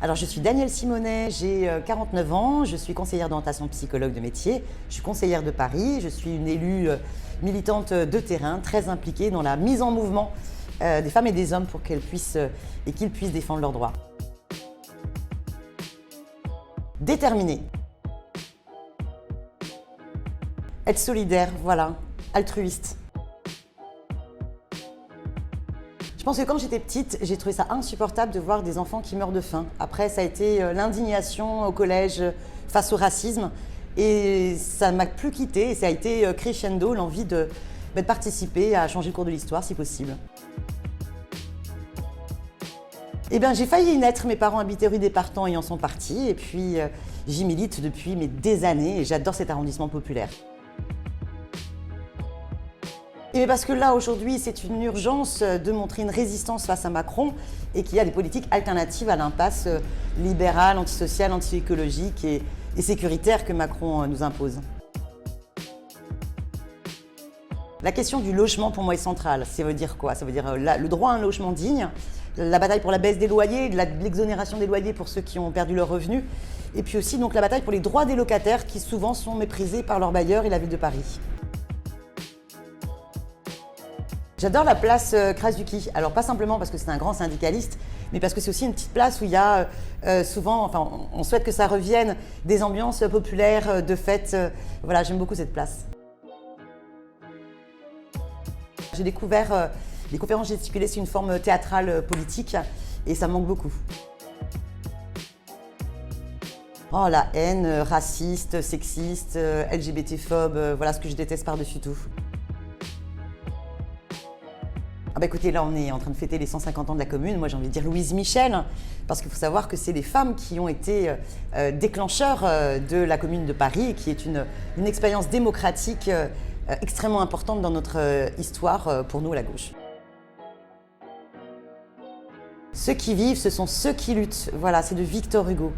Alors, je suis Danielle Simonet, j'ai 49 ans, je suis conseillère d'orientation psychologue de métier, je suis conseillère de Paris, je suis une élue militante de terrain, très impliquée dans la mise en mouvement des femmes et des hommes pour qu'ils puissent défendre leurs droits. Déterminée. Être solidaire, voilà, altruiste. Je pense que quand j'étais petite, j'ai trouvé ça insupportable de voir des enfants qui meurent de faim. Après, ça a été l'indignation au collège face au racisme. Et ça ne m'a plus quittée et ça a été crescendo, l'envie de participer à changer le cours de l'histoire si possible. Eh bien, j'ai failli y naître, mes parents habitaient rue des Partants et en sont partis. Et puis, j'y milite depuis des années et j'adore cet arrondissement populaire. Et parce que là, aujourd'hui, c'est une urgence de montrer une résistance face à Macron et qu'il y a des politiques alternatives à l'impasse libérale, antisociale, anti-écologique et sécuritaire que Macron nous impose. La question du logement, pour moi, est centrale. Ça veut dire quoi? Ça veut dire le droit à un logement digne, la bataille pour la baisse des loyers, l'exonération des loyers pour ceux qui ont perdu leurs revenus, et puis aussi donc, la bataille pour les droits des locataires qui souvent sont méprisés par leurs bailleurs et la ville de Paris. J'adore la place Krasuki. Alors pas simplement parce que c'est un grand syndicaliste, mais parce que c'est aussi une petite place où il y a souvent, enfin on souhaite que ça revienne, des ambiances populaires, de fêtes. Voilà, j'aime beaucoup cette place. J'ai découvert les conférences gesticulées, c'est une forme théâtrale politique et ça me manque beaucoup. Oh, la haine raciste, sexiste, LGBT-phobe, voilà ce que je déteste par-dessus tout. Ah bah écoutez, là on est en train de fêter les 150 ans de la Commune. Moi j'ai envie de dire Louise Michel, parce qu'il faut savoir que c'est les femmes qui ont été déclencheurs de la Commune de Paris, qui est une expérience démocratique extrêmement importante dans notre histoire pour nous à la gauche. Ceux qui vivent, ce sont ceux qui luttent. Voilà, c'est de Victor Hugo.